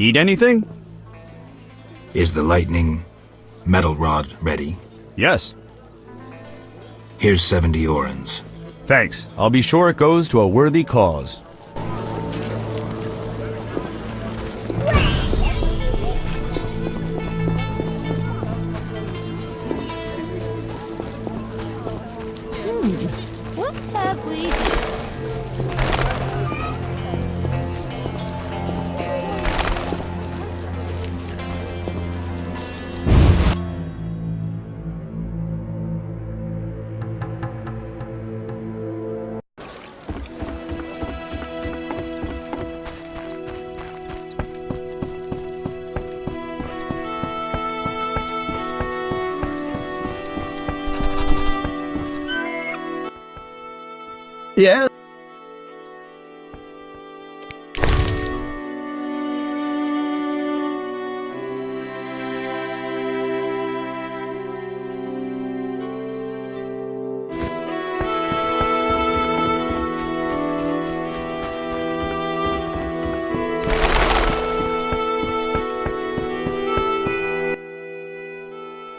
Need anything? Is the lightning metal rod ready? Yes. Here's 70 orens. Thanks. I'll be sure it goes to a worthy cause. What have we here? Yeah.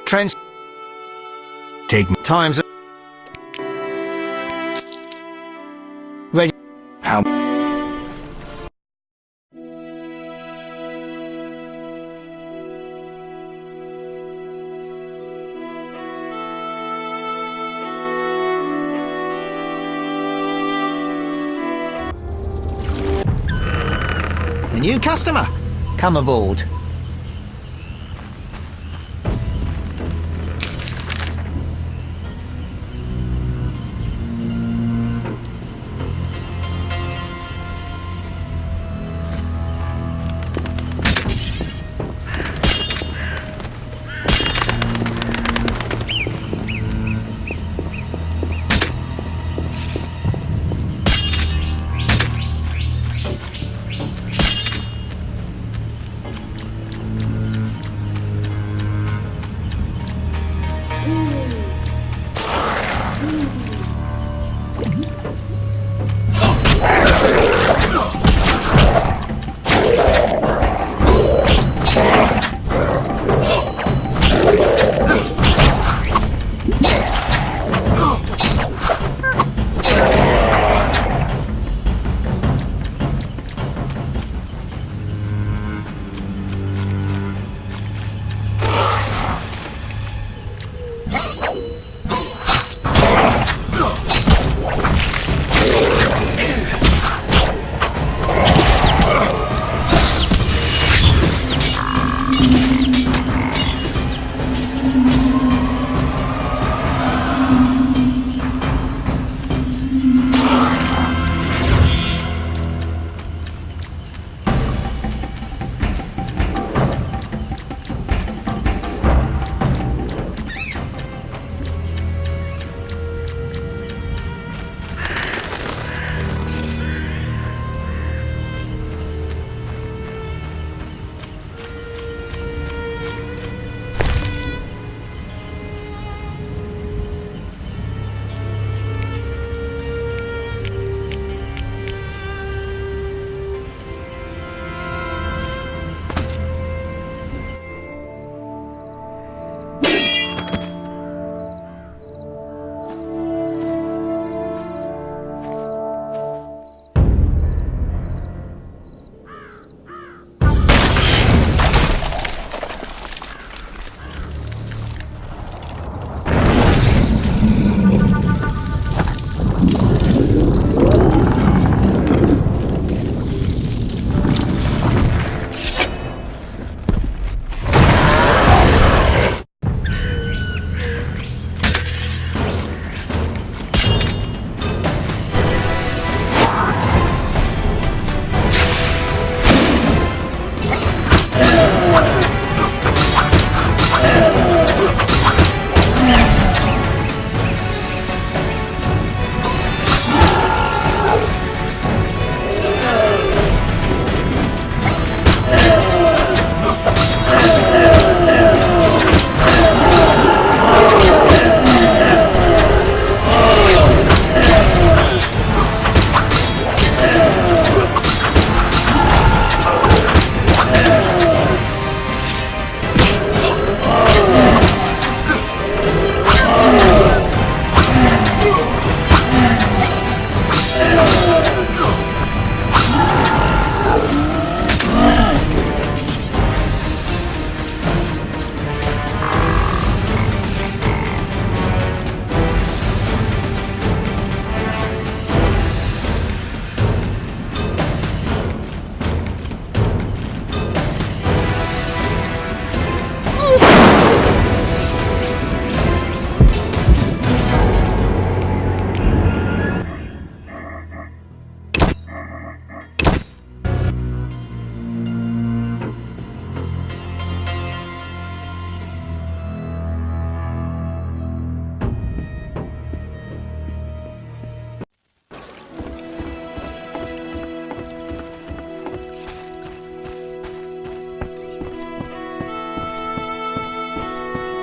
Trench Take me. times. Ready. How? The new customer. Come aboard.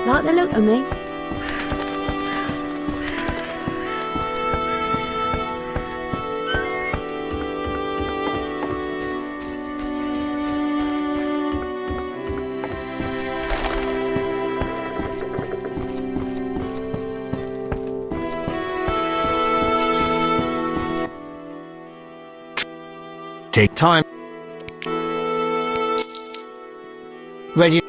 Like the look of me? Take Time. Ready.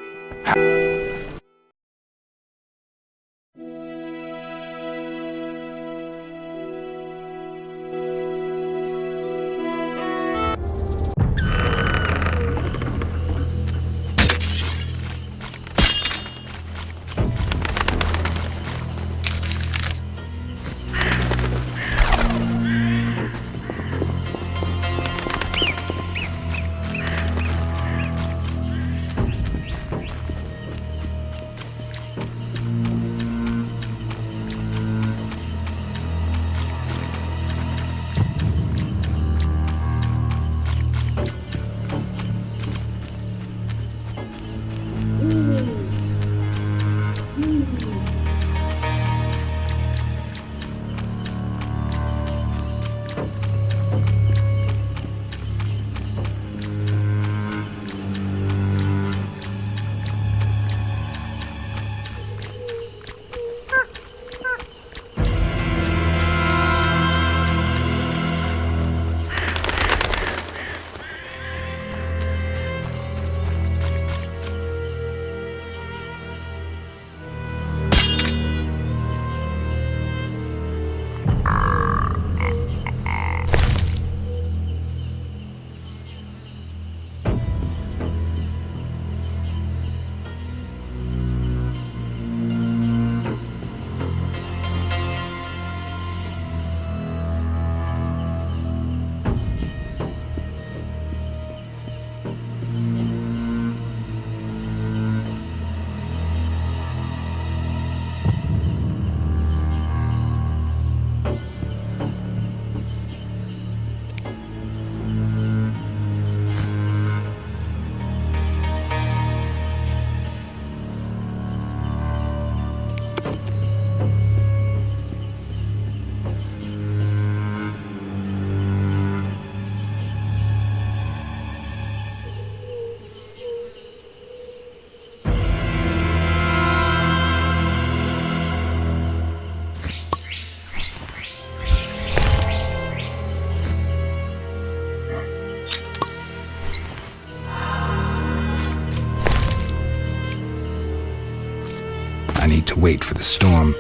I need to wait for the storm.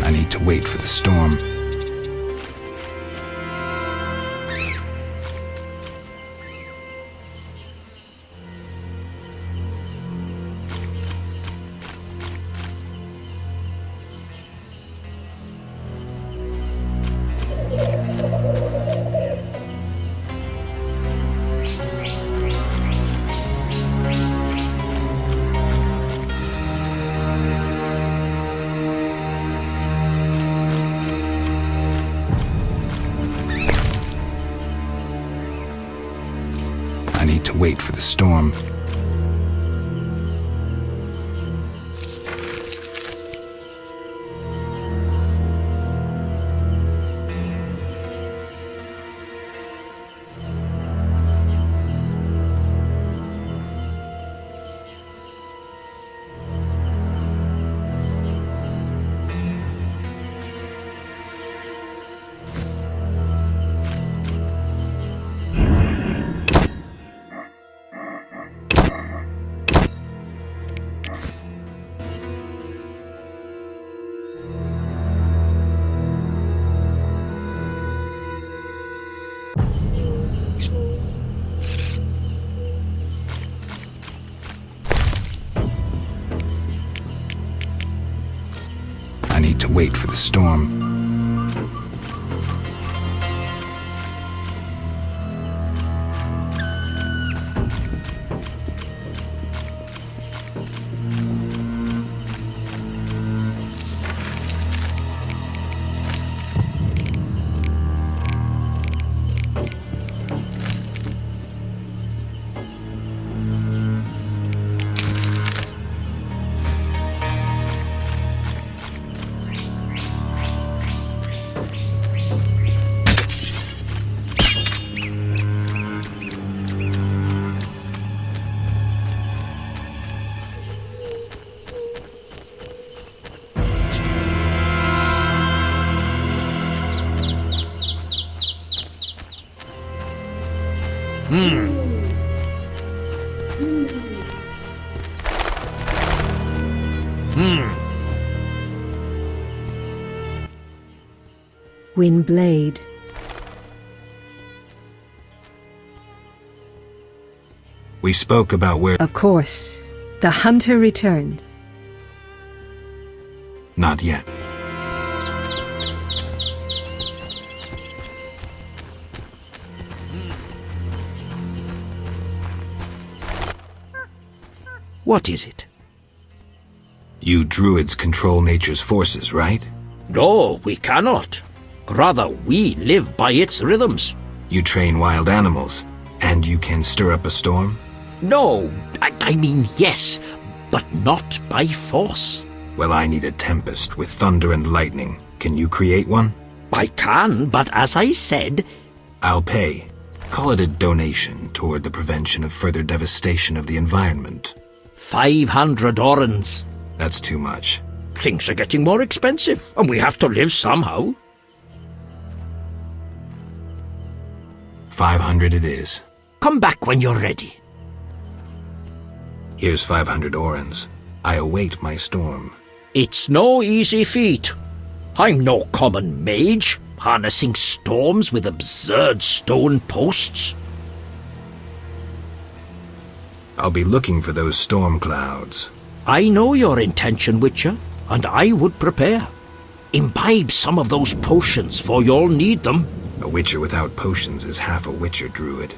I need to wait for the storm. I need to wait for the storm. I need to wait for the storm. Windblade. We spoke about where... Of course. The hunter returned. Not yet. What is it? You druids control nature's forces, right? No, we cannot. Rather, we live by its rhythms. You train wild animals, and you can stir up a storm? No, I mean yes, but not by force. Well, I need a tempest with thunder and lightning. Can you create one? I can, but as I said, I'll pay. Call it a donation toward the prevention of further devastation of the environment. 500 orens. That's too much. Things are getting more expensive, and we have to live somehow. 500 it is. Come back when you're ready. Here's 500 orens. I await my storm. It's no easy feat. I'm no common mage, harnessing storms with absurd stone posts. I'll be looking for those storm clouds. I know your intention, Witcher, and I would prepare. Imbibe some of those potions, for you'll need them. A witcher without potions is half a witcher druid.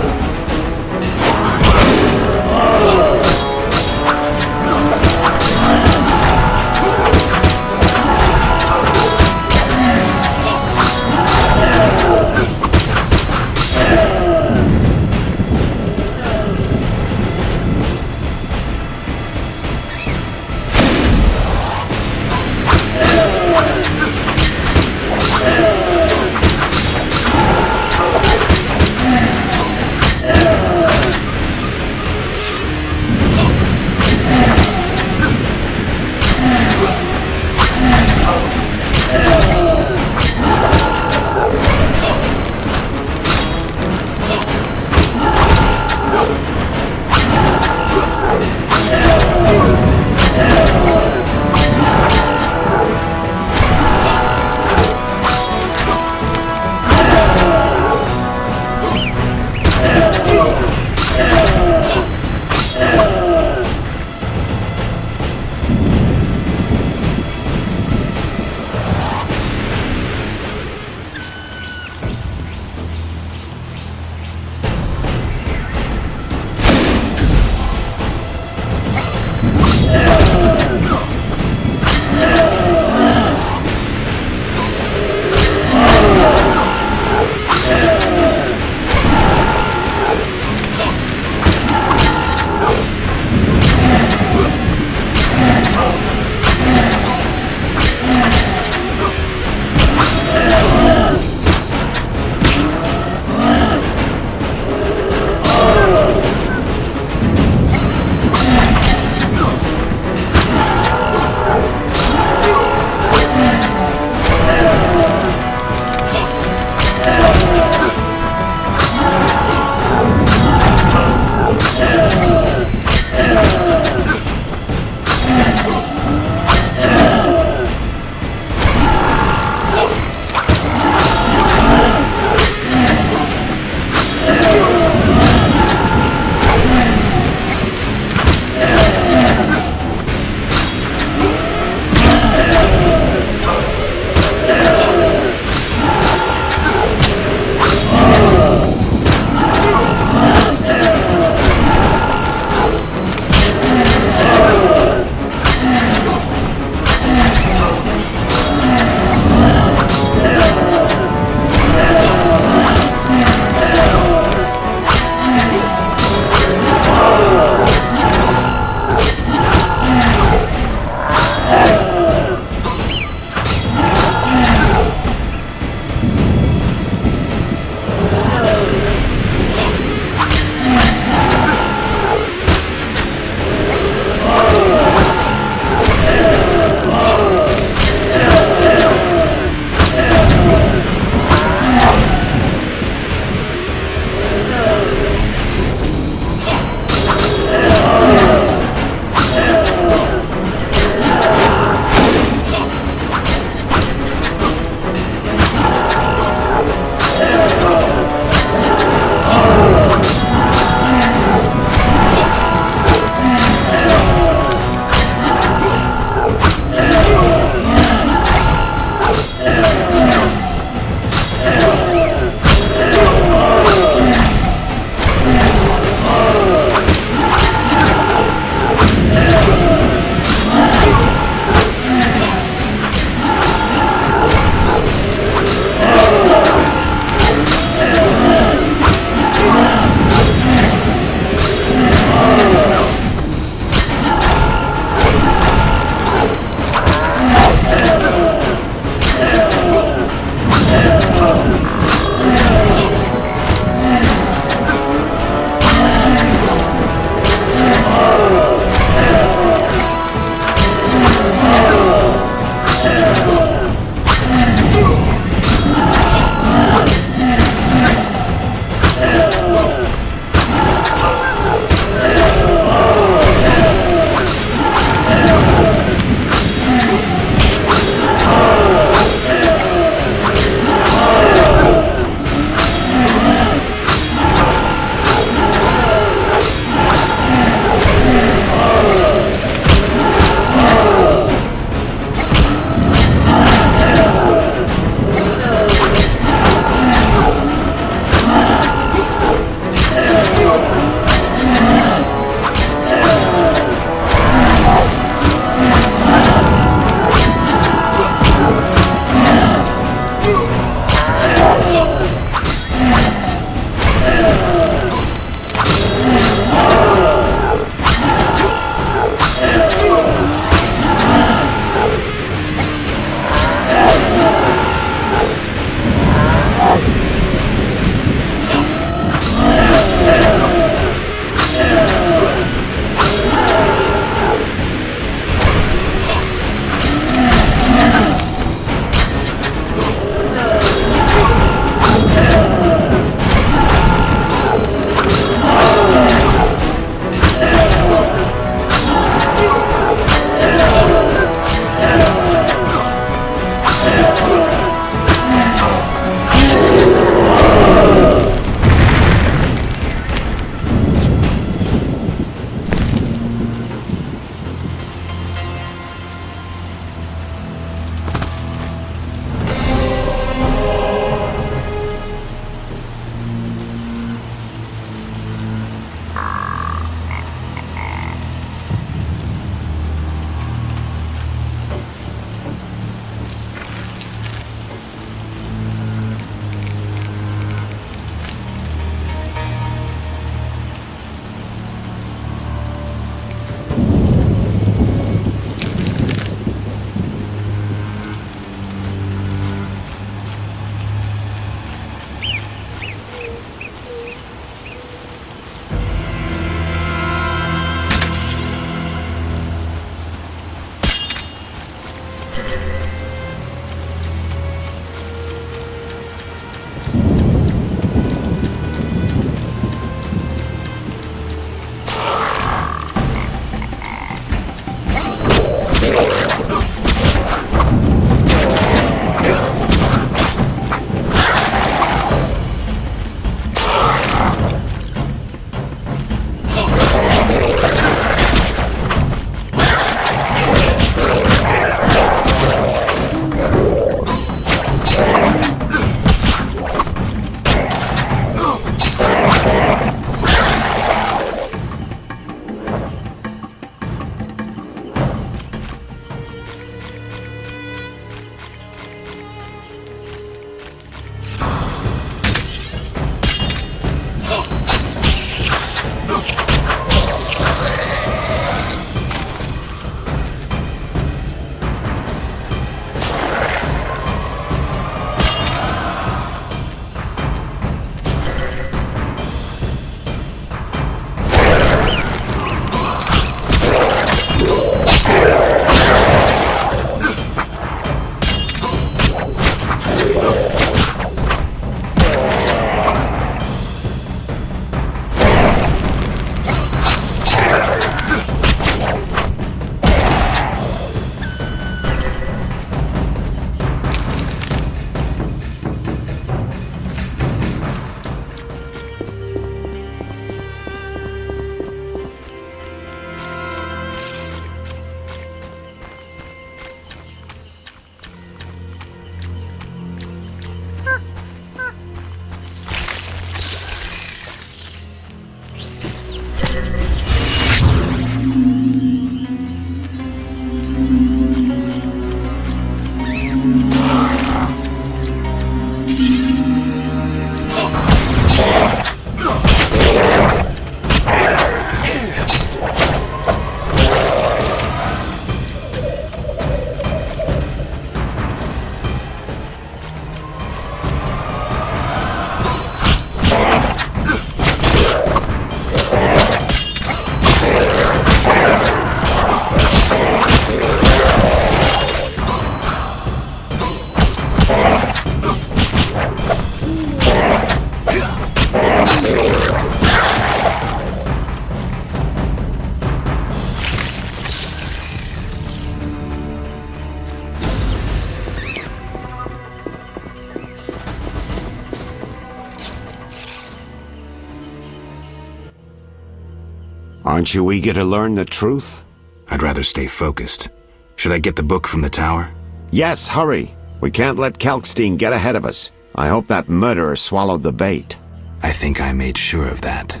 Aren't you eager to learn the truth? I'd rather stay focused. Should I get the book from the tower? Yes, hurry. We can't let Kalkstein get ahead of us. I hope that murderer swallowed the bait. I think I made sure of that.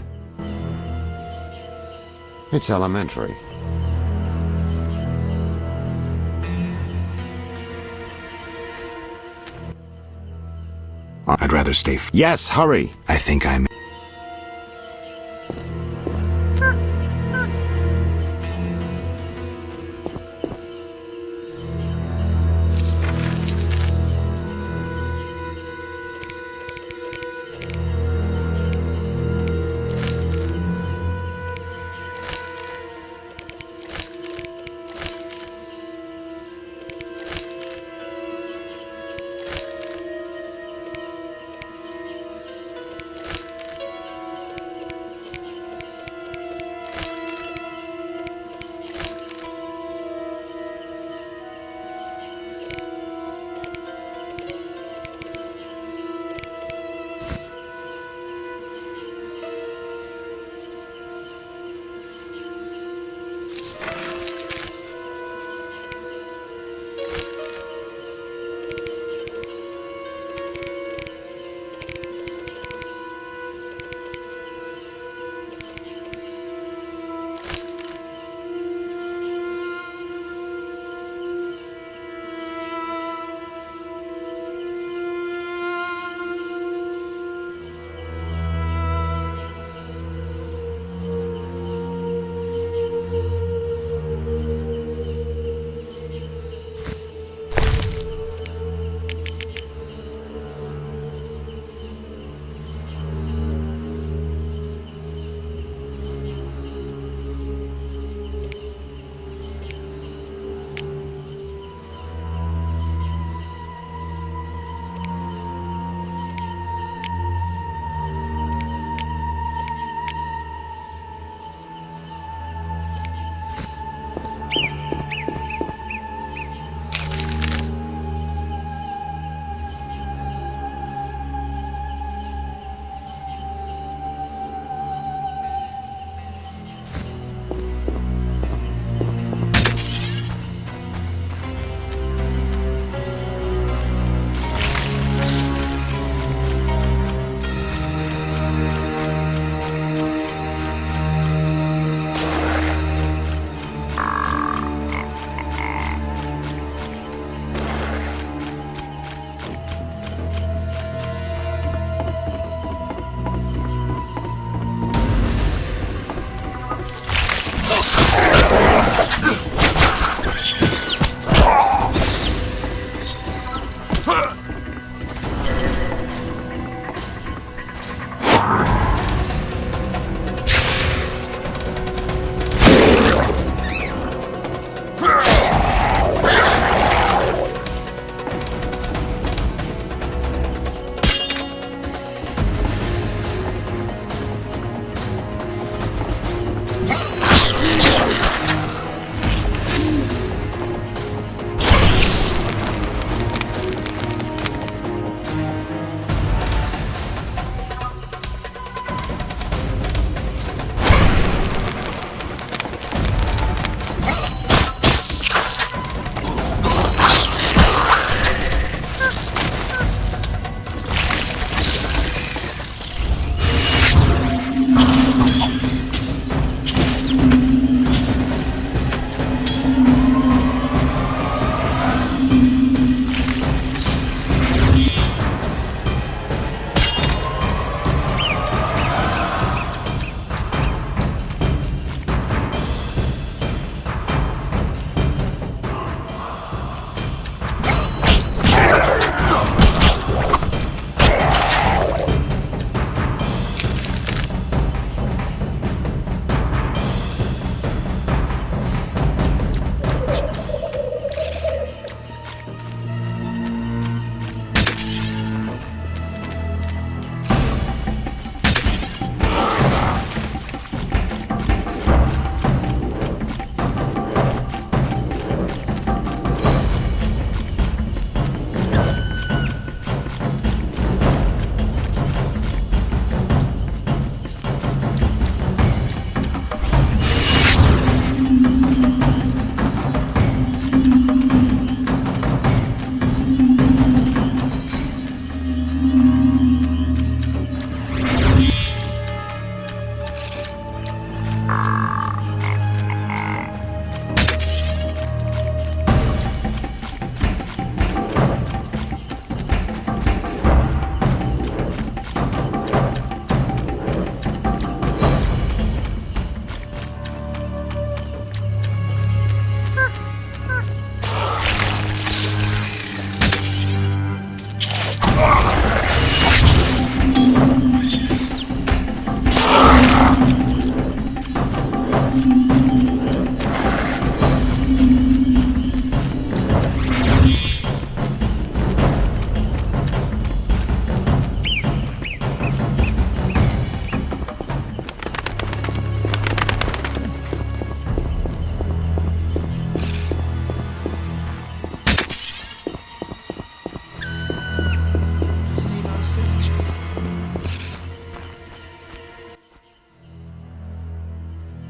It's elementary. I'd rather stay Yes, hurry. I think I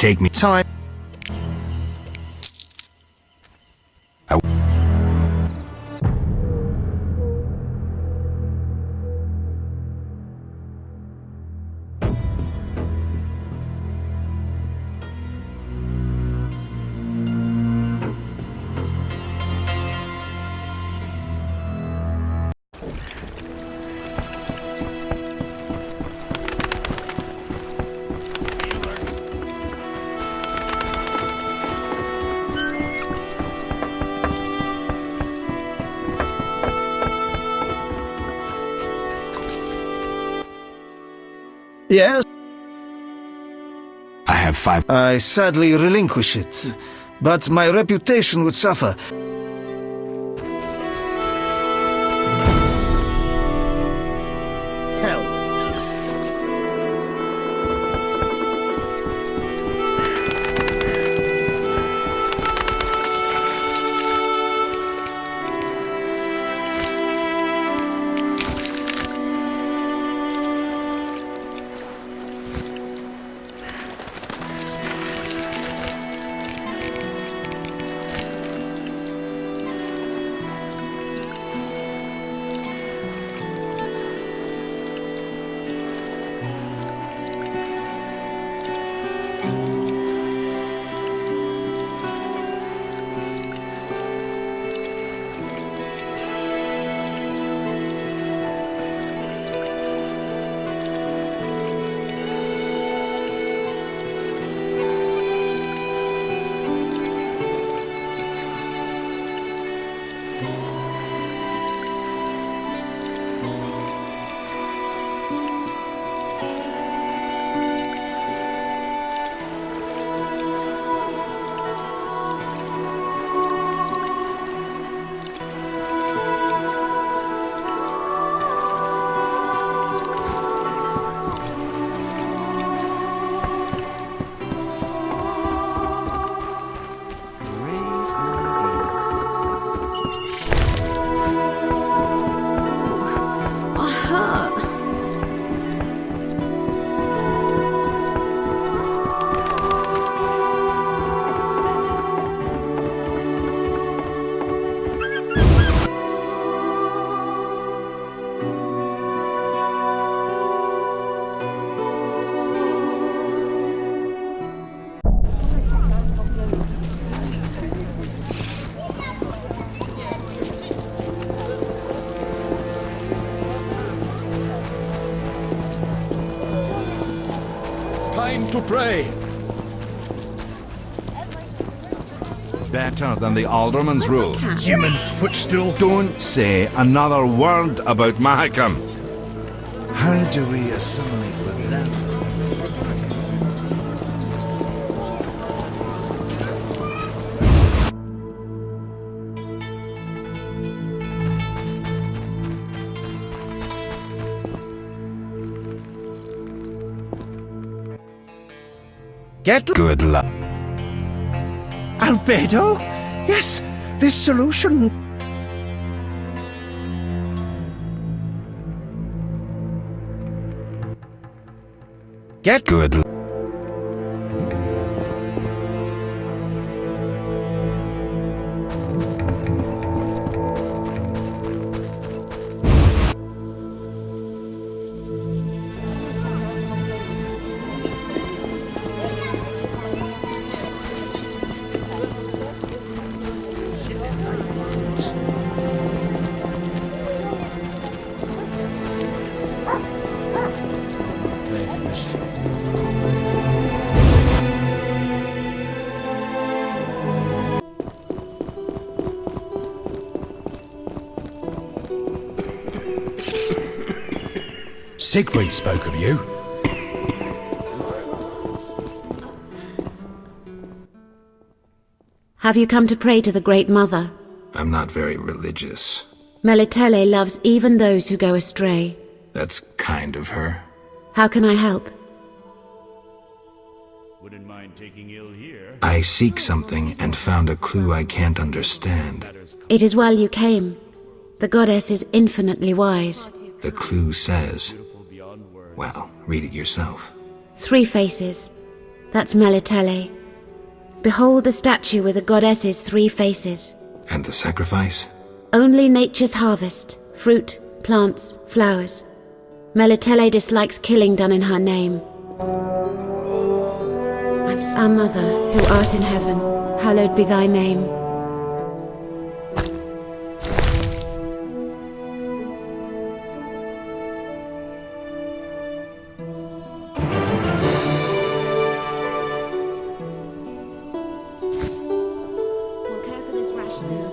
Take me. Time. Yes, I have 5. I sadly relinquish it, but my reputation would suffer. Hell. Time to pray. Better than the alderman's rule. Human footstool. Don't say another word about Mahakam. How do we assimilate with them? Get Good luck. Albedo? Yes, this solution. Get Good luck. Siegfried spoke of you. Have you come to pray to the Great Mother? I'm not very religious. Melitele loves even those who go astray. That's kind of her. How can I help? Wouldn't mind taking ill here. I seek something and found a clue I can't understand. It is well you came. The goddess is infinitely wise. The clue says... Well, read it yourself. 3 faces. That's Melitele. Behold the statue with the goddess's 3 faces. And the sacrifice? Only nature's harvest, fruit, plants, flowers. Melitele dislikes killing done in her name. Our Mother, who art in heaven, hallowed be thy name. We'll care for this rash soon.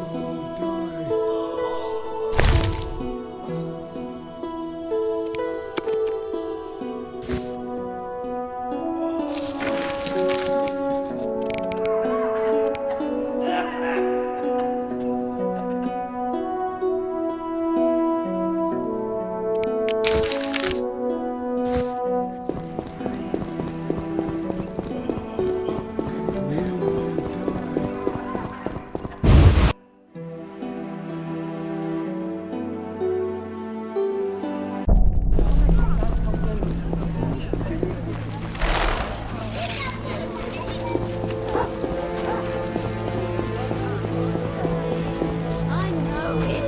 I know it.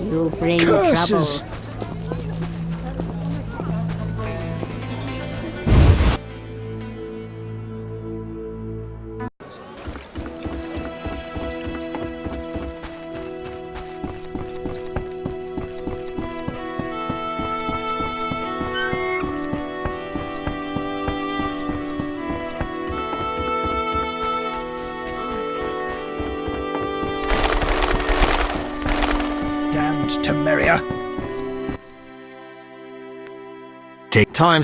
You'll bring Curses! trouble. Damned Temeria. Take time.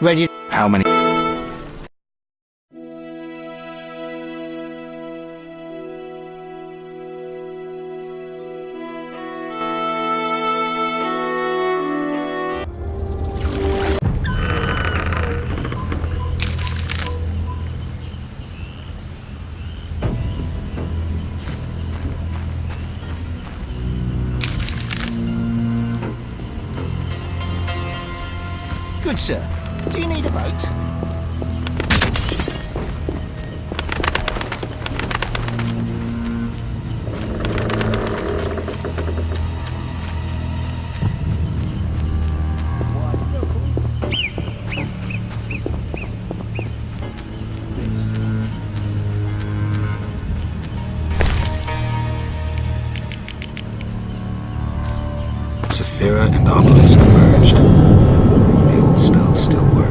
Ready. How many? Good sir. Do you need a boat? Saphira and Obelisk merged. The old spells still work.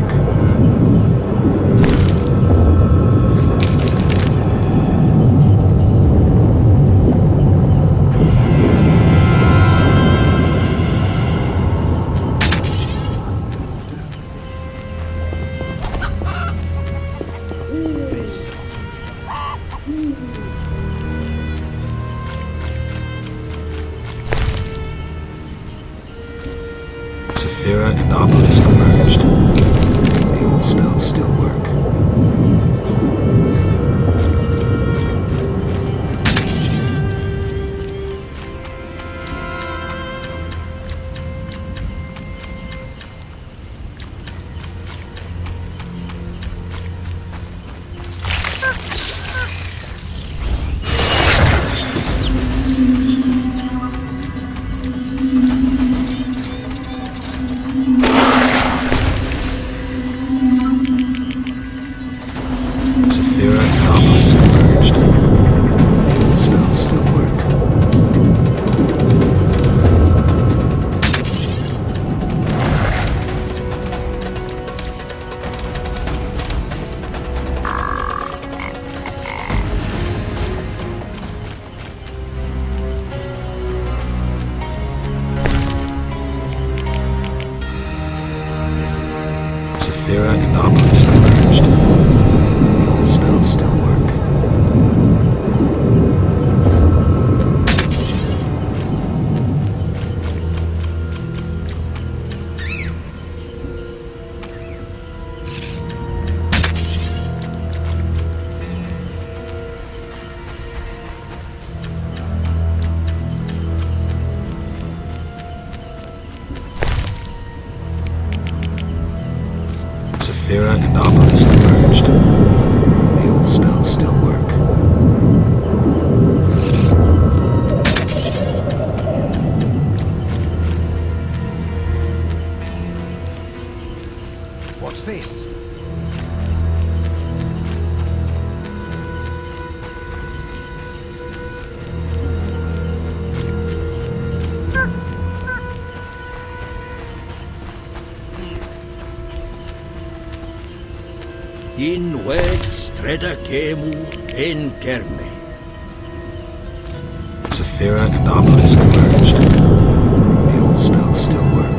Saphira and Obelisk merged. The old spells still work. Saphira and Obelisk merged. The old spells still work. Saphira and Obelisk merged. The old spells still work. Saphira and Obelisk merged. The old spells still work. What's this? In weg streda gemu en kerme. Saphira and Obelisk merged. The old spells still work.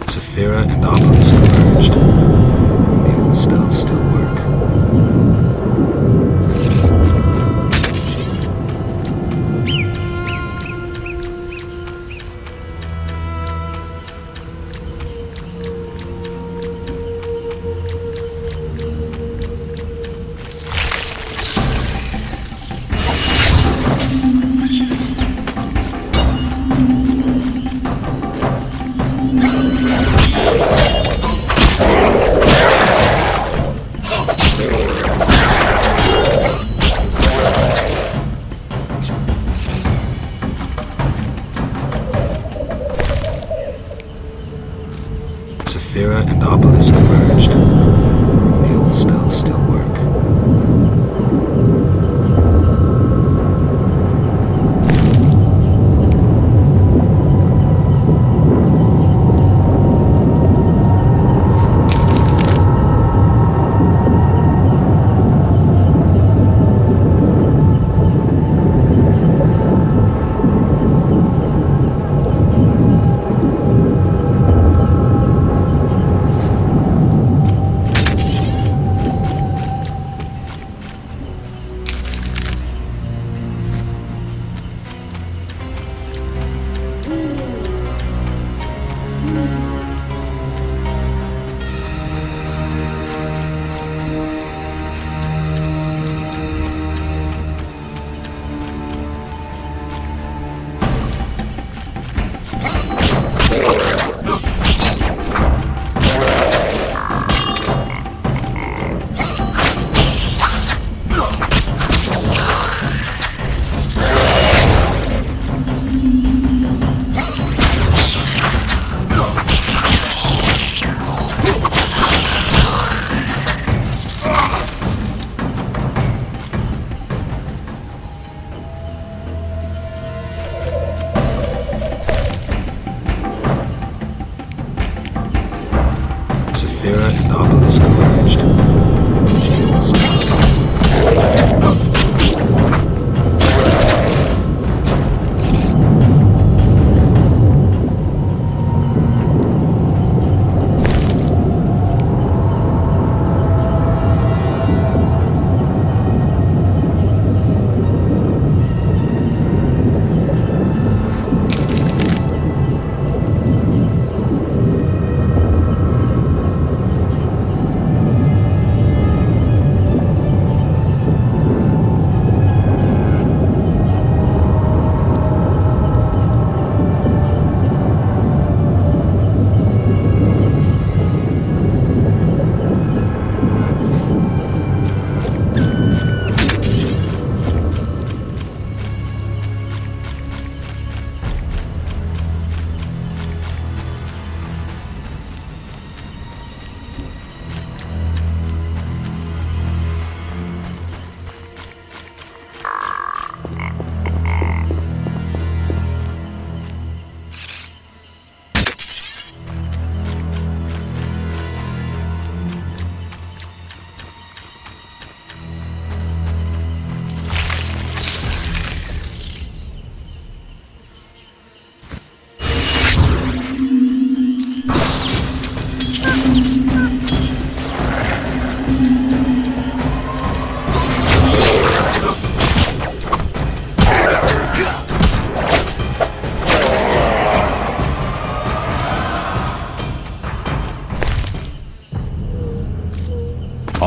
Saphira and Obelisk merged. The old spells still work. Saphira and Obelisk merged. The old spells still work. Saphira and Obelisk merged. The old spells still work.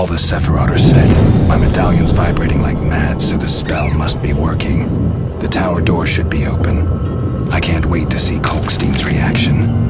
All the Sephiroth are set. My medallion's vibrating like mad, so the spell must be working. The tower door should be open. I can't wait to see Kalkstein's reaction.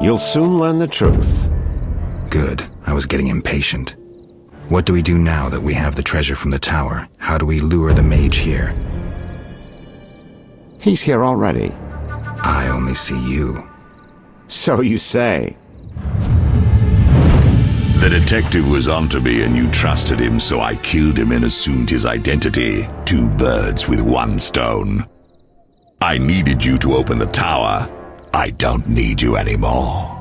You'll soon learn the truth. Good. I was getting impatient. What do we do now that we have the treasure from the tower? How do we lure the mage here? He's here already. I only see you. So you say. The detective was onto me and you trusted him, so I killed him and assumed his identity. 2 birds with 1 stone. I needed you to open the tower. I don't need you anymore.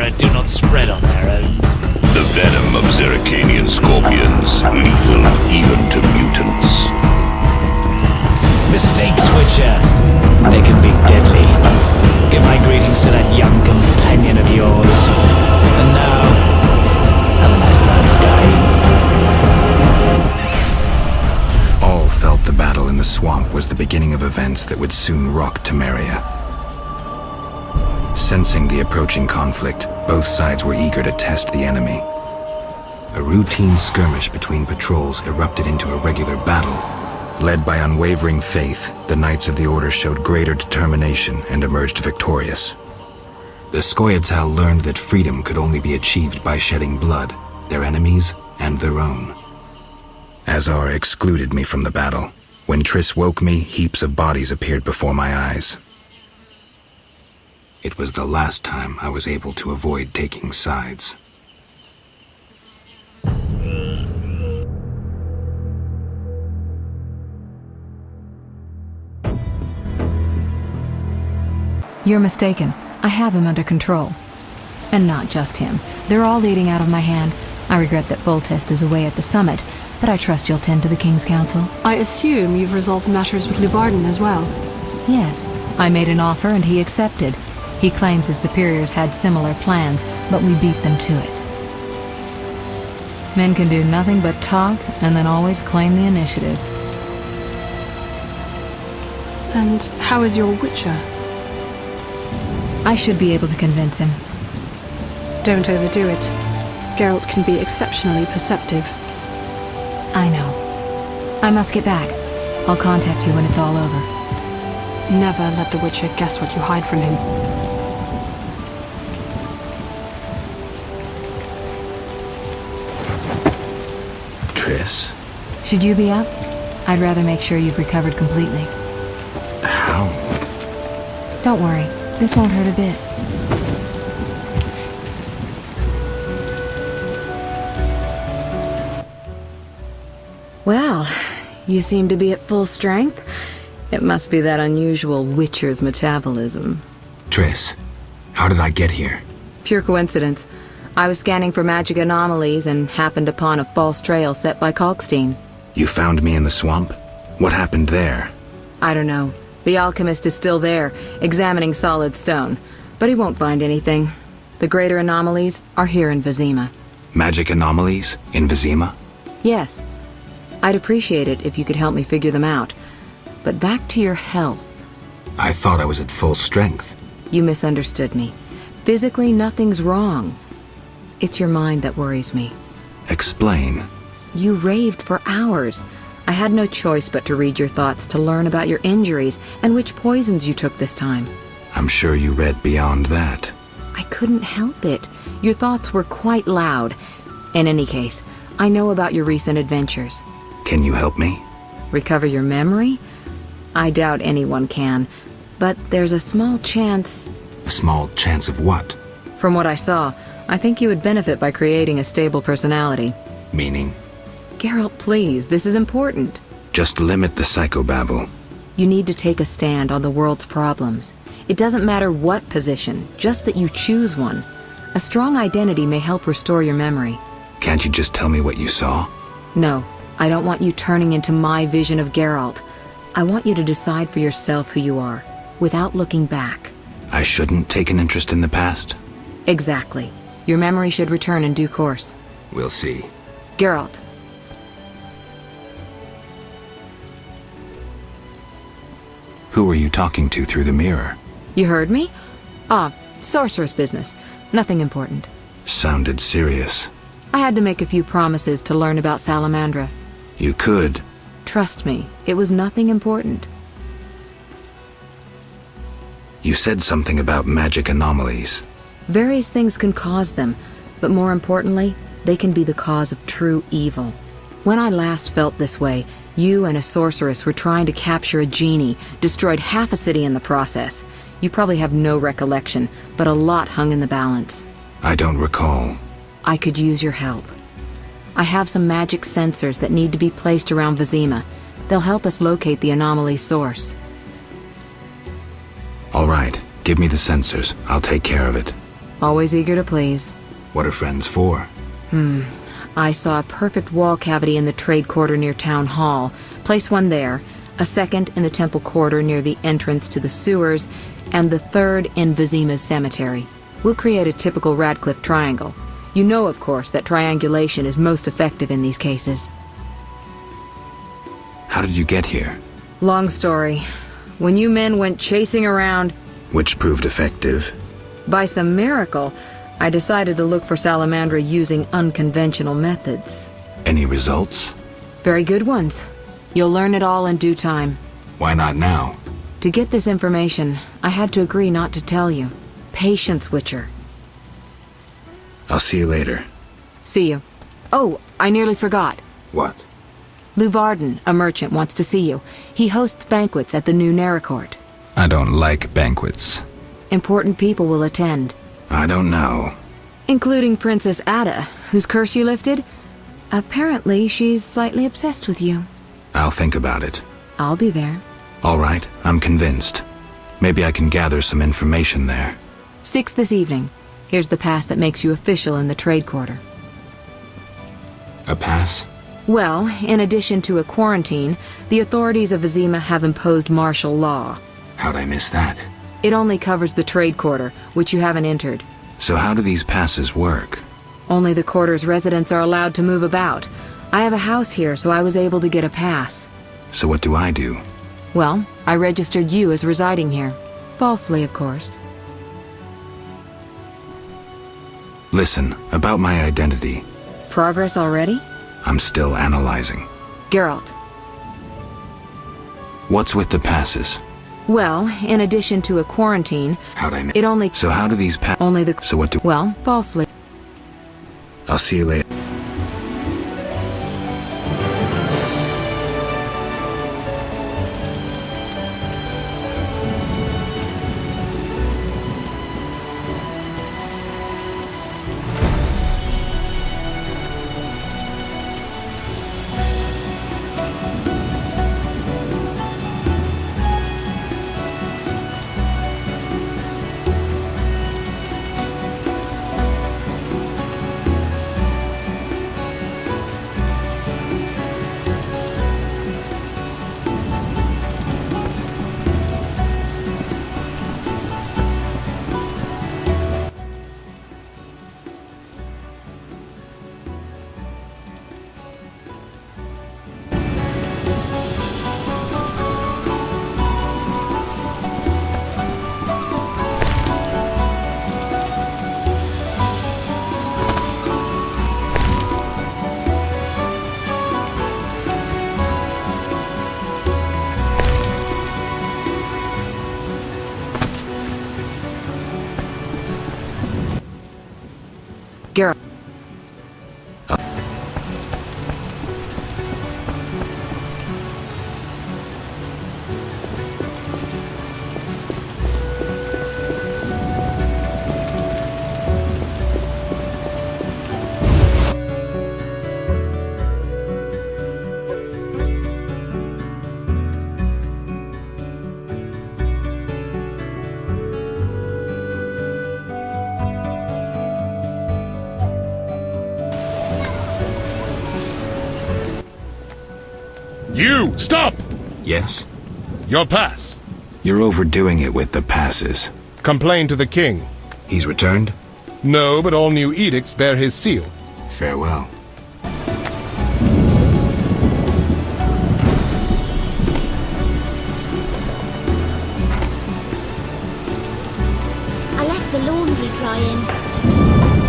Chimera do not spread on their own. The venom of Zerrikanian scorpions, lethal even to mutants. Mistakes, Witcher. They can be deadly. Give my greetings to that young companion of yours. And now, have a nice time dying. All felt the battle in the swamp was the beginning of events that would soon rock Temeria. Sensing the approaching conflict, both sides were eager to test the enemy. A routine skirmish between patrols erupted into a regular battle. Led by unwavering faith, the Knights of the Order showed greater determination and emerged victorious. The Scoia'tael learned that freedom could only be achieved by shedding blood, their enemies and their own. Azar excluded me from the battle. When Triss woke me, heaps of bodies appeared before my eyes. It was the last time I was able to avoid taking sides. You're mistaken. I have him under control. And not just him. They're all leading out of my hand. I regret that Foltest is away at the summit, but I trust you'll tend to the King's Council. I assume you've resolved matters with Luvarden as well. Yes, I made an offer and he accepted. He claims his superiors had similar plans, but we beat them to it. Men can do nothing but talk and then always claim the initiative. And how is your Witcher? I should be able to convince him. Don't overdo it. Geralt can be exceptionally perceptive. I know. I must get back. I'll contact you when it's all over. Never let the Witcher guess what you hide from him. Triss? Should you be up? I'd rather make sure you've recovered completely. How? Don't worry. This won't hurt a bit. Well, you seem to be at full strength. It must be that unusual Witcher's metabolism. Triss, how did I get here? Pure coincidence. I was scanning for magic anomalies and happened upon a false trail set by Kalkstein. You found me in the swamp? What happened there? I don't know. The alchemist is still there, examining solid stone. But he won't find anything. The greater anomalies are here in Vizima. Magic anomalies? In Vizima? Yes. I'd appreciate it if you could help me figure them out. But back to your health. I thought I was at full strength. You misunderstood me. Physically, nothing's wrong. It's your mind that worries me. Explain. You raved for hours. I had no choice but to read your thoughts to learn about your injuries and which poisons you took this time. I'm sure you read beyond that. I couldn't help it. Your thoughts were quite loud. In any case, I know about your recent adventures. Can you help me? Recover your memory? I doubt anyone can. But there's a small chance... A small chance of what? From what I saw, I think you would benefit by creating a stable personality. Meaning? Geralt, please, this is important. Just limit the psychobabble. You need to take a stand on the world's problems. It doesn't matter what position, just that you choose one. A strong identity may help restore your memory. Can't you just tell me what you saw? No, I don't want you turning into my vision of Geralt. I want you to decide for yourself who you are, without looking back. I shouldn't take an interest in the past? Exactly. Your memory should return in due course. We'll see. Geralt. Who were you talking to through the mirror? You heard me? Ah, sorceress business. Nothing important. Sounded serious. I had to make a few promises to learn about Salamandra. You could. Trust me, it was nothing important. You said something about magic anomalies. Various things can cause them, but more importantly, they can be the cause of true evil. When I last felt this way, you and a sorceress were trying to capture a genie, destroyed half a city in the process. You probably have no recollection, but a lot hung in the balance. I don't recall. I could use your help. I have some magic sensors that need to be placed around Vizima. They'll help us locate the anomaly's source. All right, give me the sensors. I'll take care of it. Always eager to please. What are friends for? I saw a perfect wall cavity in the trade quarter near Town Hall. Place one there, a second in the temple quarter near the entrance to the sewers, and the third in Vizima's cemetery. We'll create a typical Radcliffe triangle. You know, of course, that triangulation is most effective in these cases. How did you get here? Long story. When you men went chasing around, Which proved effective. by some miracle, I decided to look for Salamandra using unconventional methods. Any results? Very good ones. You'll learn it all in due time. Why not now? To get this information, I had to agree not to tell you. Patience, Witcher. I'll see you later. See you. Oh, I nearly forgot. What? Luvarden, a merchant, wants to see you. He hosts banquets at the new Naracourt. I don't like banquets. Important people will attend. I don't know. Including Princess Ada, whose curse you lifted. Apparently, she's slightly obsessed with you. I'll think about it. I'll be there. All right, I'm convinced. Maybe I can gather some information there. 6 this evening. Here's the pass that makes you official in the trade quarter. A pass? Well, in addition to a quarantine, the authorities of Vizima have imposed martial law. How'd I miss that? It only covers the trade quarter, which you haven't entered. So how do these passes work? Only the quarter's residents are allowed to move about. I have a house here, so I was able to get a pass. So what do I do? Well, I registered you as residing here. Falsely, of course. Listen, about my identity. Progress already? I'm still analyzing. Geralt. What's with the passes? Well, in addition to a quarantine, How'd I miss? it only... So how do these Only the... So what do... Well, falsely. I'll see you later. Geralt. You! Stop! Yes? Your pass. You're overdoing it with the passes. Complain to the king. He's returned? No, but all new edicts bear his seal. Farewell. I left the laundry drying.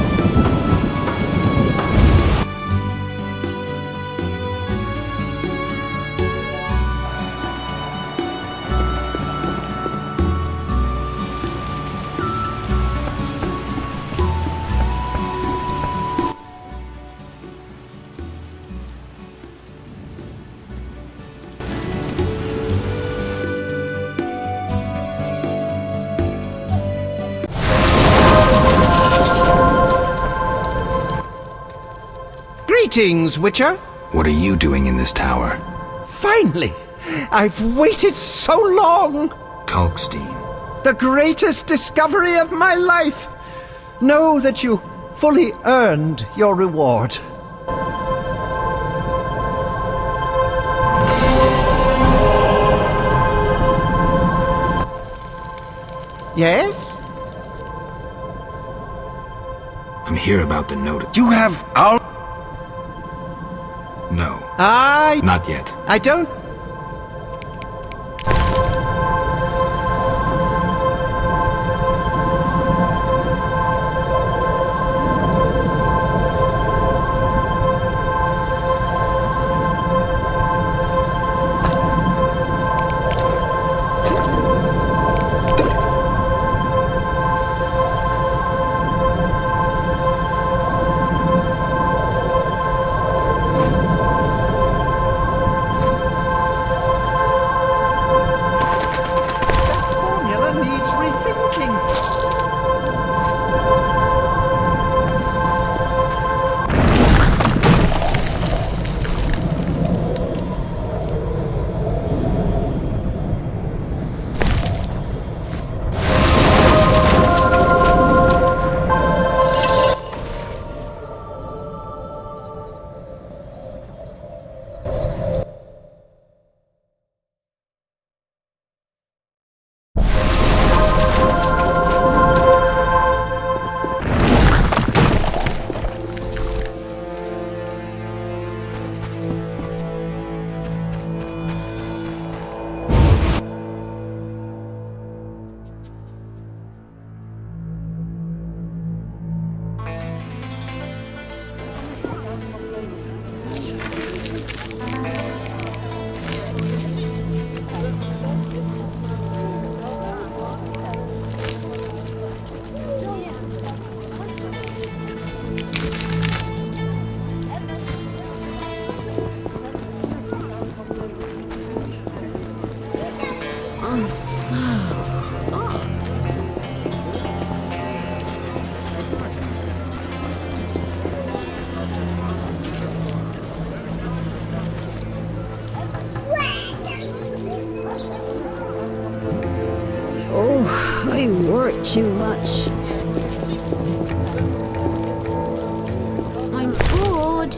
Greetings, Witcher. What are you doing in this tower? Finally! I've waited so long! Kalkstein. The greatest discovery of my life! know that you fully earned your reward. Yes? I'm here about the notice. You have our... No. Not yet. I don't... I'm so hot. Oh, I work too much. I'm bored.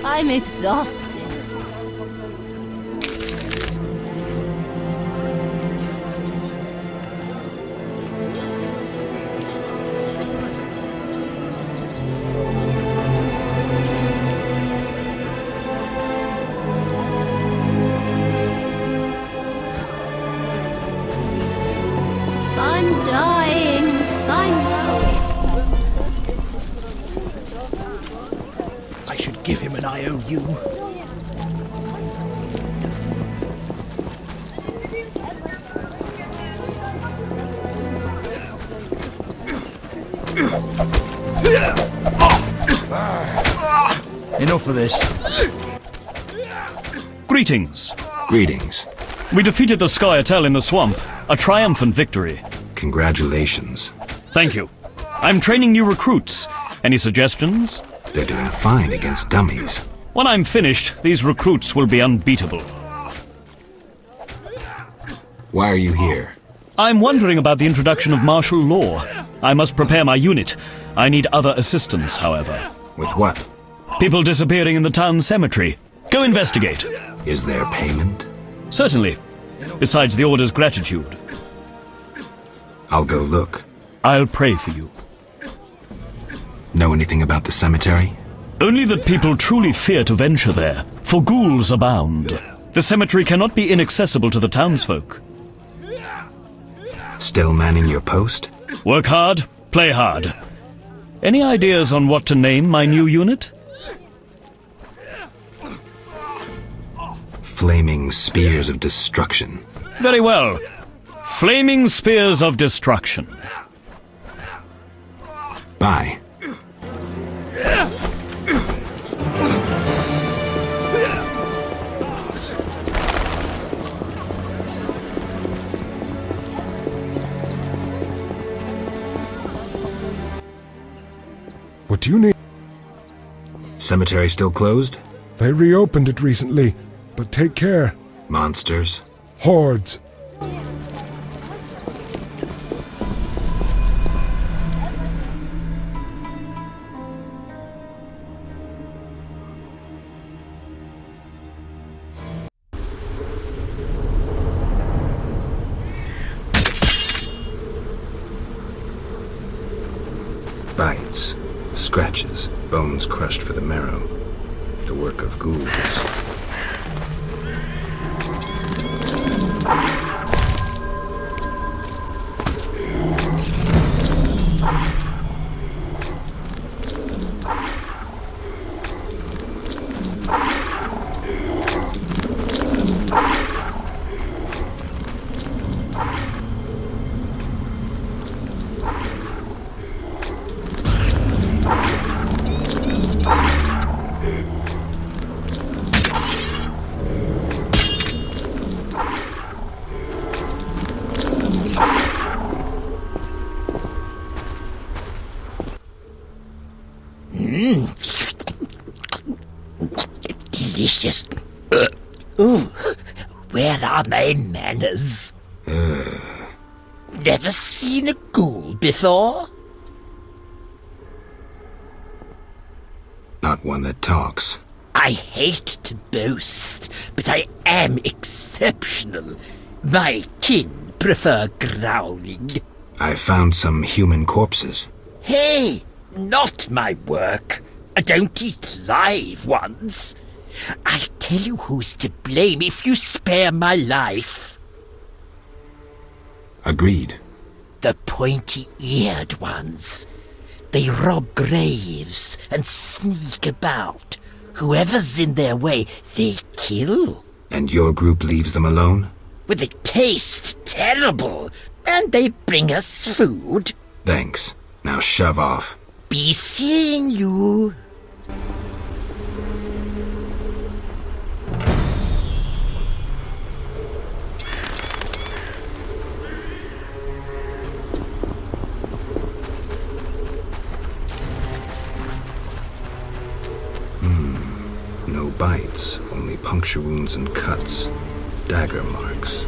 I'm exhausted. I'm dying. I should give him an IOU. Enough of this. Greetings. Greetings. We defeated the Skyatel in the swamp. A triumphant victory. Congratulations. Thank you. I'm training new recruits. Any suggestions? They're doing fine against dummies. When I'm finished, these recruits will be unbeatable. Why are you here? I'm wondering about the introduction of martial law. I must prepare my unit. I need other assistance, however. With what? People disappearing in the town cemetery. Go investigate. Is there payment? Certainly. Besides the order's gratitude. I'll go look. I'll pray for you. Know anything about the cemetery? Only that people truly fear to venture there, for ghouls abound. The cemetery cannot be inaccessible to the townsfolk. Still manning your post? Work hard, play hard. Any ideas on what to name my new unit? Flaming Spears of Destruction. Very well. Flaming Spears of Destruction. Bye. What do you need? Cemetery still closed? They reopened it recently, but take care. Monsters? Hordes. Bites, scratches, bones crushed for the marrow. The work of ghouls. Delicious. Ooh, where are my manners? Never seen a ghoul before? Not one that talks. I hate to boast, but I am exceptional. My kin prefer growling. I found some human corpses. Hey, not my work. I don't eat live ones. I'll tell you who's to blame if you spare my life. Agreed. The pointy-eared ones. They rob graves and sneak about. Whoever's in their way, they kill. And your group leaves them alone? Well, they taste terrible, and they bring us food. Thanks. Now shove off. Be seeing you. No bites, only puncture wounds and cuts. Dagger marks.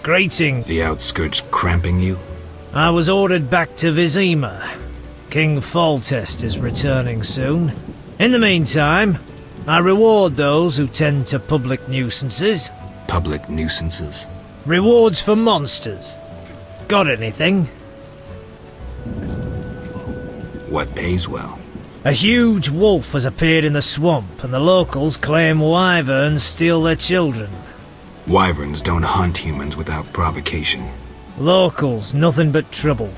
Greeting. The outskirts cramping you? I was ordered back to Vizima. King Foltest is returning soon. In the meantime, I reward those who tend to public nuisances. Public nuisances? Rewards for monsters. Got anything? What pays well? A huge wolf has appeared in the swamp, and the locals claim wyverns steal their children. Wyverns don't hunt humans without provocation. Locals, nothing but trouble.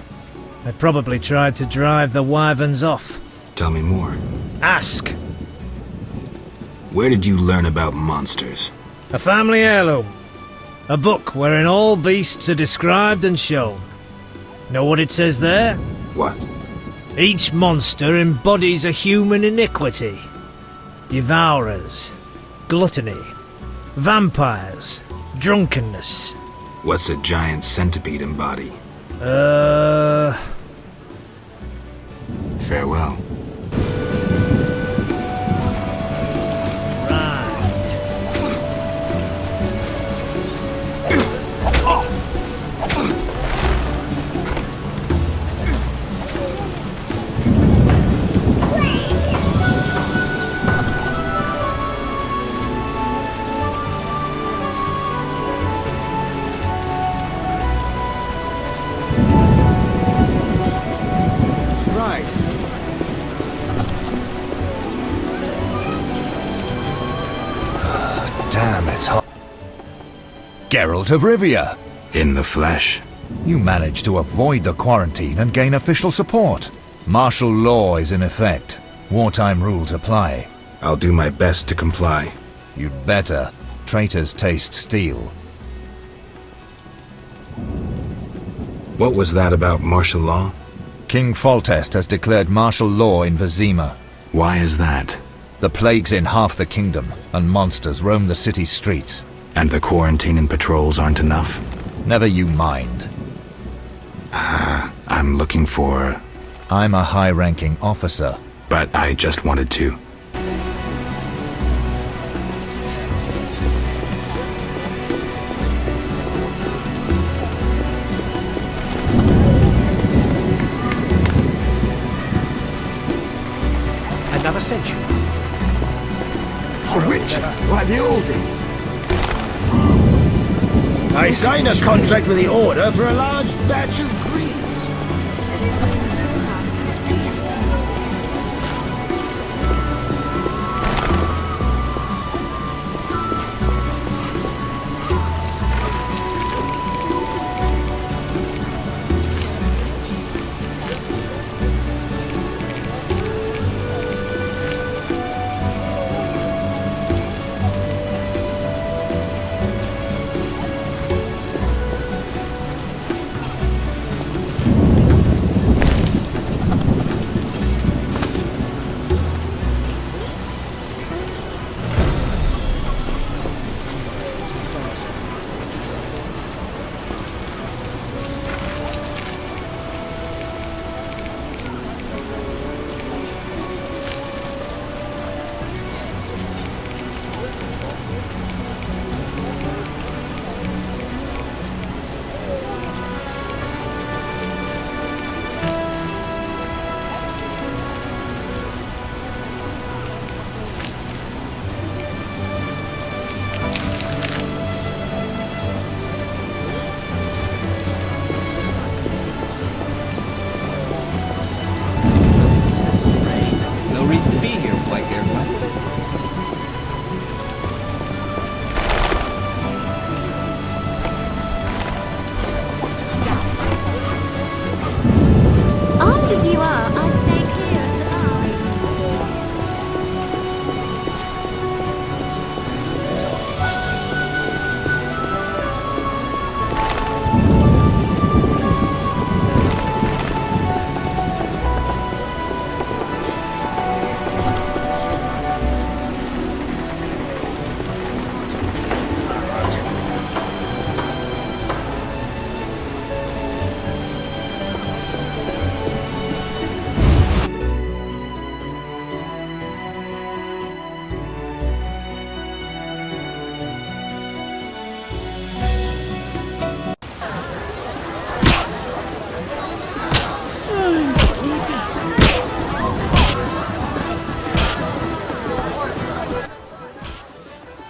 They probably tried to drive the wyverns off. Tell me more. Ask. Where did you learn about monsters? A family heirloom. A book wherein all beasts are described and shown. Know what it says there? What? Each monster embodies a human iniquity. Devourers, gluttony, vampires, drunkenness. What's a giant centipede embody? Farewell. Damn, it's hot. Geralt of Rivia. In the flesh. You managed to avoid the quarantine and gain official support. Martial law is in effect. Wartime rules apply. I'll do my best to comply. You'd better. Traitors taste steel. What was that about martial law? King Foltest has declared martial law in Vizima. Why is that? The plague's in half the kingdom, and monsters roam the city's streets. And the quarantine and patrols aren't enough? Never you mind. I'm looking for... I'm a high-ranking officer. But I just wanted to. Another century. A Witcher, like the old days. I signed a contract with the Order for a large batch of greaves.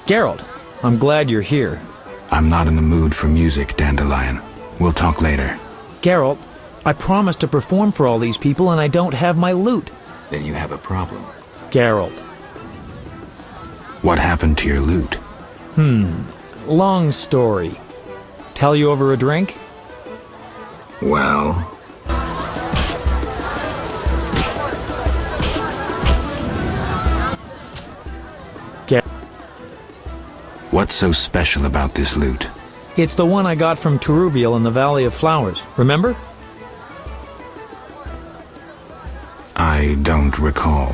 Geralt, I'm glad you're here. I'm not in the mood for music, Dandelion. We'll talk later. Geralt, I promised to perform for all these people and I don't have my lute. Then you have a problem. Geralt. What happened to your lute? Long story. Tell you over a drink? Well... What's so special about this lute? It's the one I got from Teruviel in the Valley of Flowers. Remember? I don't recall.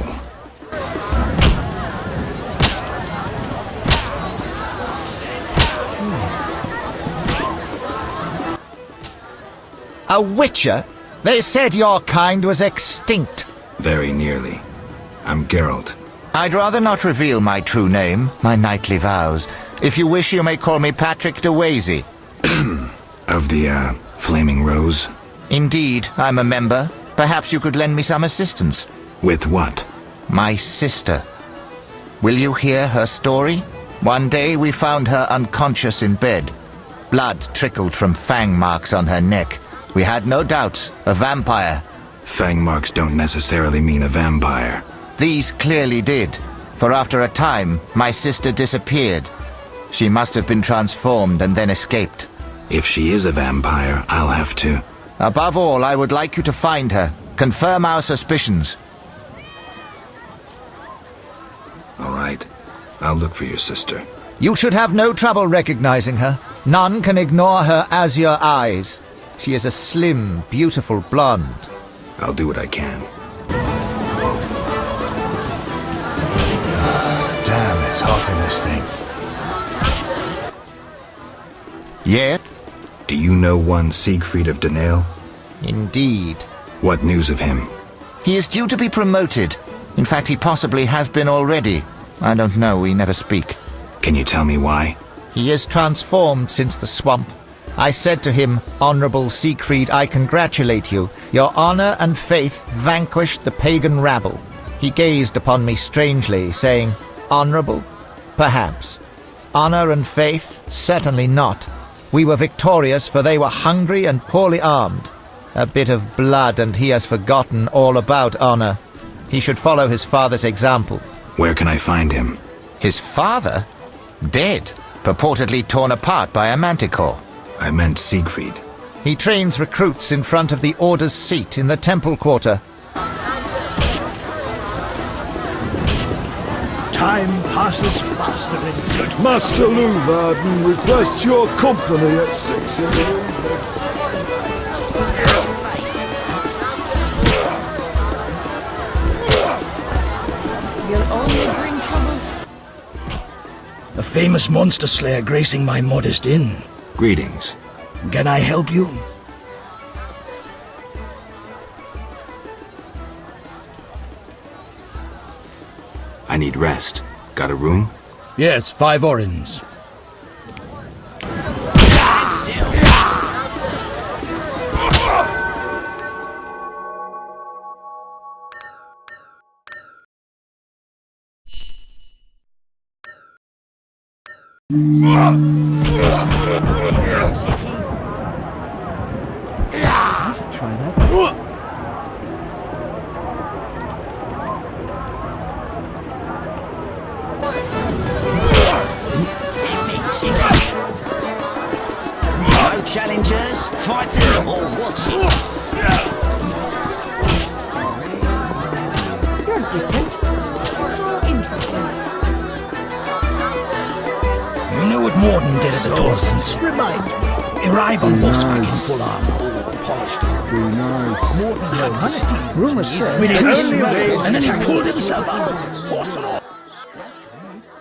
A Witcher? They said your kind was extinct. Very nearly. I'm Geralt. I'd rather not reveal my true name, my knightly vows. If you wish, you may call me Patrick de Wazy. Of the, Flaming Rose? Indeed, I'm a member. Perhaps you could lend me some assistance. With what? My sister. Will you hear her story? One day we found her unconscious in bed. Blood trickled from fang marks on her neck. We had no doubts, a vampire. Fang marks don't necessarily mean a vampire. These clearly did, for after a time, my sister disappeared. She must have been transformed and then escaped. If she is a vampire, I'll have to... Above all, I would like you to find her. Confirm our suspicions. All right. I'll look for your sister. You should have no trouble recognizing her. None can ignore her azure eyes. She is a slim, beautiful blonde. I'll do what I can. Damn, it's hot in this thing. Yeah? Do you know one Siegfried of Danale? Indeed. What news of him? He is due to be promoted. In fact, he possibly has been already. I don't know, we never speak. Can you tell me why? He is transformed since the swamp. I said to him, Honorable Siegfried, I congratulate you. Your honor and faith vanquished the pagan rabble. He gazed upon me strangely, saying, Honorable? Perhaps. Honor and faith? Certainly not. We were victorious, for they were hungry and poorly armed. A bit of blood, and he has forgotten all about honor. He should follow his father's example. Where can I find him? His father? Dead, purportedly torn apart by a manticore. I meant Siegfried. He trains recruits in front of the Order's seat in the Temple Quarter. Time passes faster in good. Master Luvarden requests your company at 6 a.m. You'll only bring trouble. A famous monster slayer gracing my modest inn. Greetings. Can I help you? I need rest. Got a room? Yes, 5 orens. No challengers, fighting or watching. You're different. How interesting. You know what Morden did at the tournament? Remind me. Arrive on horseback in full armor, polished. Be nice. Morden had to steed. Rumor says With the his only way and then he to pulled tax himself out. Horse and all.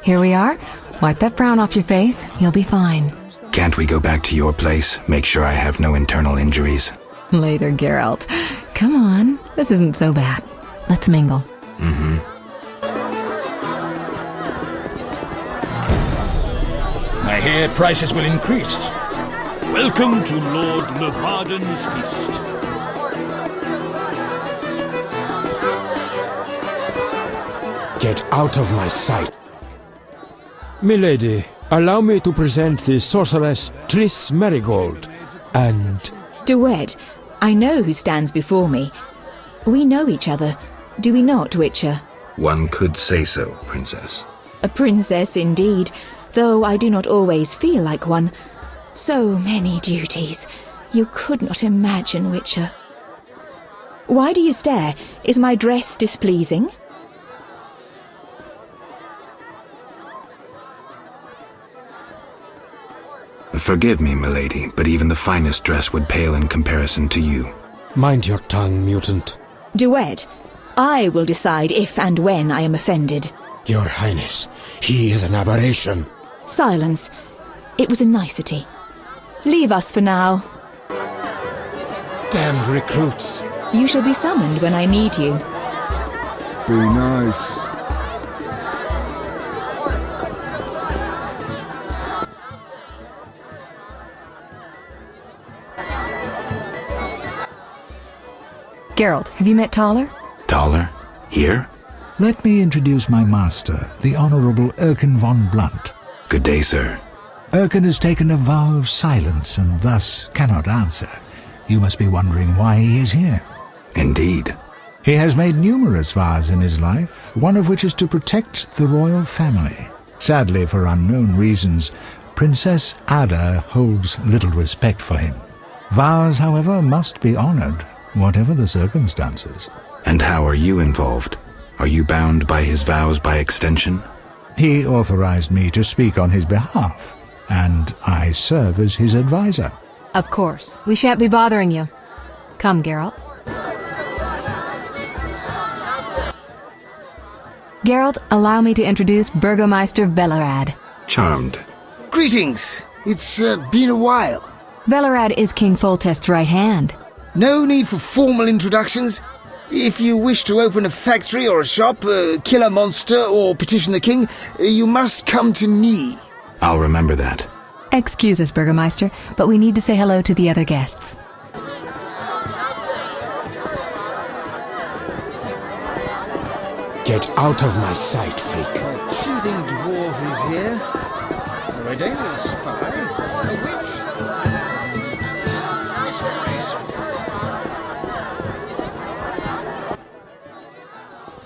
Here we are. Wipe that frown off your face. You'll be fine. Can't we go back to your place? Make sure I have no internal injuries. Later, Geralt. Come on. This isn't so bad. Let's mingle. Mm-hmm. I hear prices will increase. Welcome to Lord Levarden's feast. Get out of my sight. Milady, allow me to present the sorceress Triss Merigold, and... Duet, I know who stands before me. We know each other, do we not, Witcher? One could say so, Princess. A princess indeed, though I do not always feel like one. So many duties. You could not imagine, Witcher. Why do you stare? Is my dress displeasing? Forgive me, milady, but even the finest dress would pale in comparison to you. Mind your tongue, mutant. Duet, I will decide if and when I am offended. Your Highness, he is an aberration. Silence. It was a nicety. Leave us for now. Damned recruits. You shall be summoned when I need you. Be nice. Geralt, have you met Taller? Taller? Here? Let me introduce my master, the Honorable Erkin von Blunt. Good day, sir. Erkin has taken a vow of silence and thus cannot answer. You must be wondering why he is here. Indeed. He has made numerous vows in his life, one of which is to protect the royal family. Sadly, for unknown reasons, Princess Ada holds little respect for him. Vows, however, must be honored, whatever the circumstances. And how are you involved? Are you bound by his vows by extension? He authorized me to speak on his behalf, and I serve as his advisor. Of course. We shan't be bothering you. Come, Geralt. Geralt, allow me to introduce Burgomeister Velerad. Charmed. Greetings. It's been a while. Velerad is King Foltest's right hand. No need for formal introductions. If you wish to open a factory or a shop, kill a monster, or petition the king, you must come to me. I'll remember that. Excuse us, Burgomeister, but we need to say hello to the other guests. Get out of my sight, freak. A cheating dwarf is here. A very dangerous spy. A witch.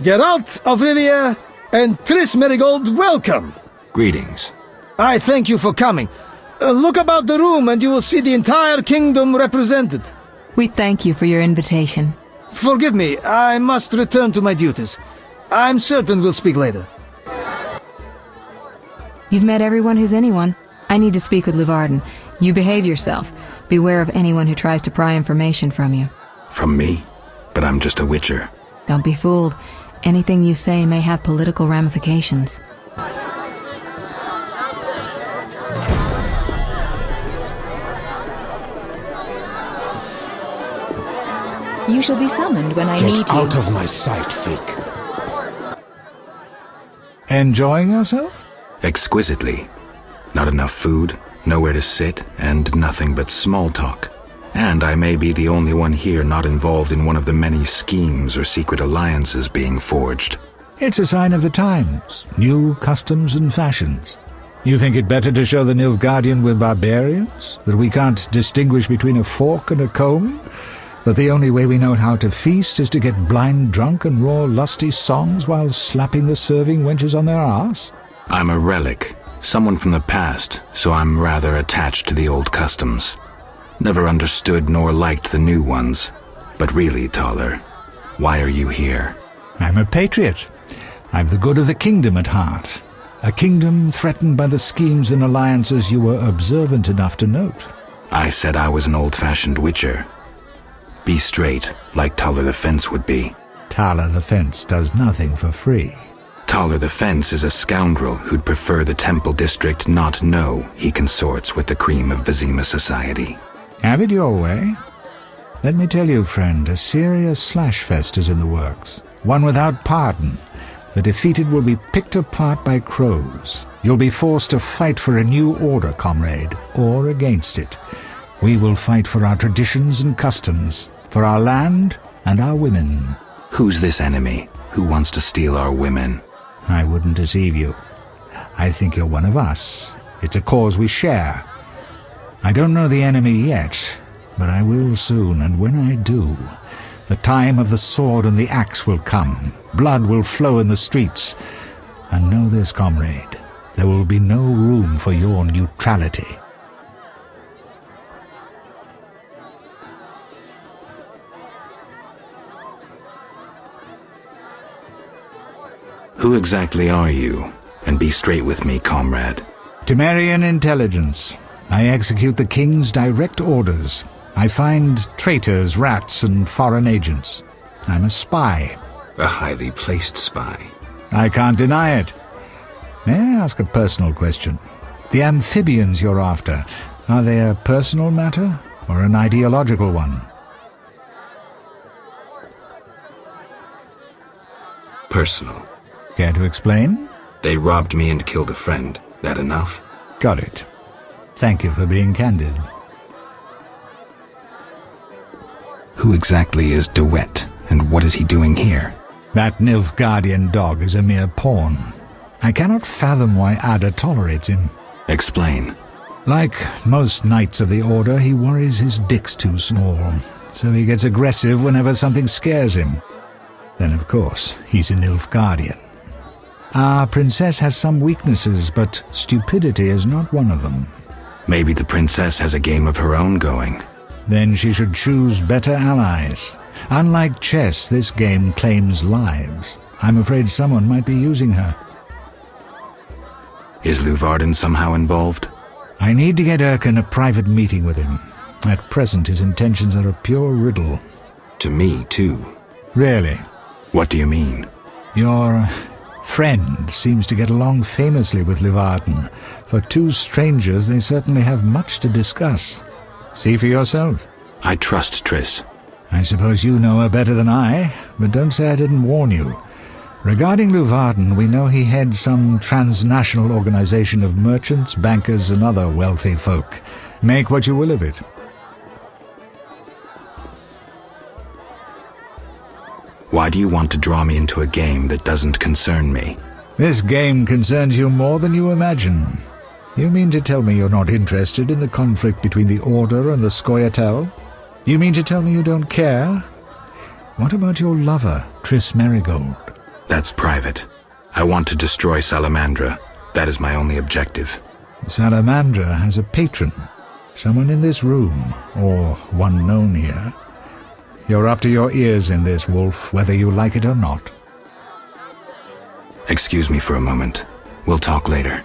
Geralt of Rivia and Triss Merigold, welcome! Greetings. I thank you for coming. Look about the room and you will see the entire kingdom represented. We thank you for your invitation. Forgive me, I must return to my duties. I'm certain we'll speak later. You've met everyone who's anyone. I need to speak with Luvarden. You behave yourself. Beware of anyone who tries to pry information from you. From me? But I'm just a witcher. Don't be fooled. Anything you say may have political ramifications. You shall be summoned when I need you. Get out of my sight, freak. Enjoying yourself? Exquisitely. Not enough food, nowhere to sit, and nothing but small talk. And I may be the only one here not involved in one of the many schemes or secret alliances being forged. It's a sign of the times, new customs and fashions. You think it better to show the Nilfgaardian we're barbarians? That we can't distinguish between a fork and a comb? That the only way we know how to feast is to get blind drunk and roar lusty songs while slapping the serving wenches on their arse? I'm a relic, someone from the past, so I'm rather attached to the old customs. Never understood nor liked the new ones. But really, Taller, why are you here? I'm a patriot. I've the good of the kingdom at heart. A kingdom threatened by the schemes and alliances you were observant enough to note. I said I was an old-fashioned witcher. Be straight, like Taller the Fence would be. Taller the Fence does nothing for free. Taller the Fence is a scoundrel who'd prefer the Temple District not know he consorts with the cream of Vizima society. Have it your way. Let me tell you, friend, a serious slashfest is in the works. One without pardon. The defeated will be picked apart by crows. You'll be forced to fight for a new order, comrade, or against it. We will fight for our traditions and customs, for our land and our women. Who's this enemy? Who wants to steal our women? I wouldn't deceive you. I think you're one of us. It's a cause we share. I don't know the enemy yet, but I will soon, and when I do, the time of the sword and the axe will come. Blood will flow in the streets. And know this, comrade, there will be no room for your neutrality. Who exactly are you? And be straight with me, comrade. Temerian intelligence. I execute the king's direct orders. I find traitors, rats, and foreign agents. I'm a spy. A highly placed spy. I can't deny it. May I ask a personal question? The amphibians you're after, are they a personal matter or an ideological one? Personal. Care to explain? They robbed me and killed a friend. That enough? Got it. Thank you for being candid. Who exactly is DeWitt, and what is he doing here? That Nilfgaardian dog is a mere pawn. I cannot fathom why Ada tolerates him. Explain. Like most knights of the Order, he worries his dick's too small, so he gets aggressive whenever something scares him. Then, of course, he's a Nilfgaardian. Our princess has some weaknesses, but stupidity is not one of them. Maybe the princess has a game of her own going. Then she should choose better allies. Unlike chess, this game claims lives. I'm afraid someone might be using her. Is Luvarden somehow involved? I need to get Erkin a private meeting with him. At present, his intentions are a pure riddle. To me, too. Really? What do you mean? Your friend seems to get along famously with Luvarden. For two strangers, they certainly have much to discuss. See for yourself. I trust Triss. I suppose you know her better than I, but don't say I didn't warn you. Regarding Luvarden, we know he heads some transnational organization of merchants, bankers, and other wealthy folk. Make what you will of it. Why do you want to draw me into a game that doesn't concern me? This game concerns you more than you imagine. You mean to tell me you're not interested in the conflict between the Order and the Scoia'tael? You mean to tell me you don't care? What about your lover, Triss Merigold? That's private. I want to destroy Salamandra. That is my only objective. Salamandra has a patron. Someone in this room, or one known here. You're up to your ears in this, Wolf, whether you like it or not. Excuse me for a moment. We'll talk later.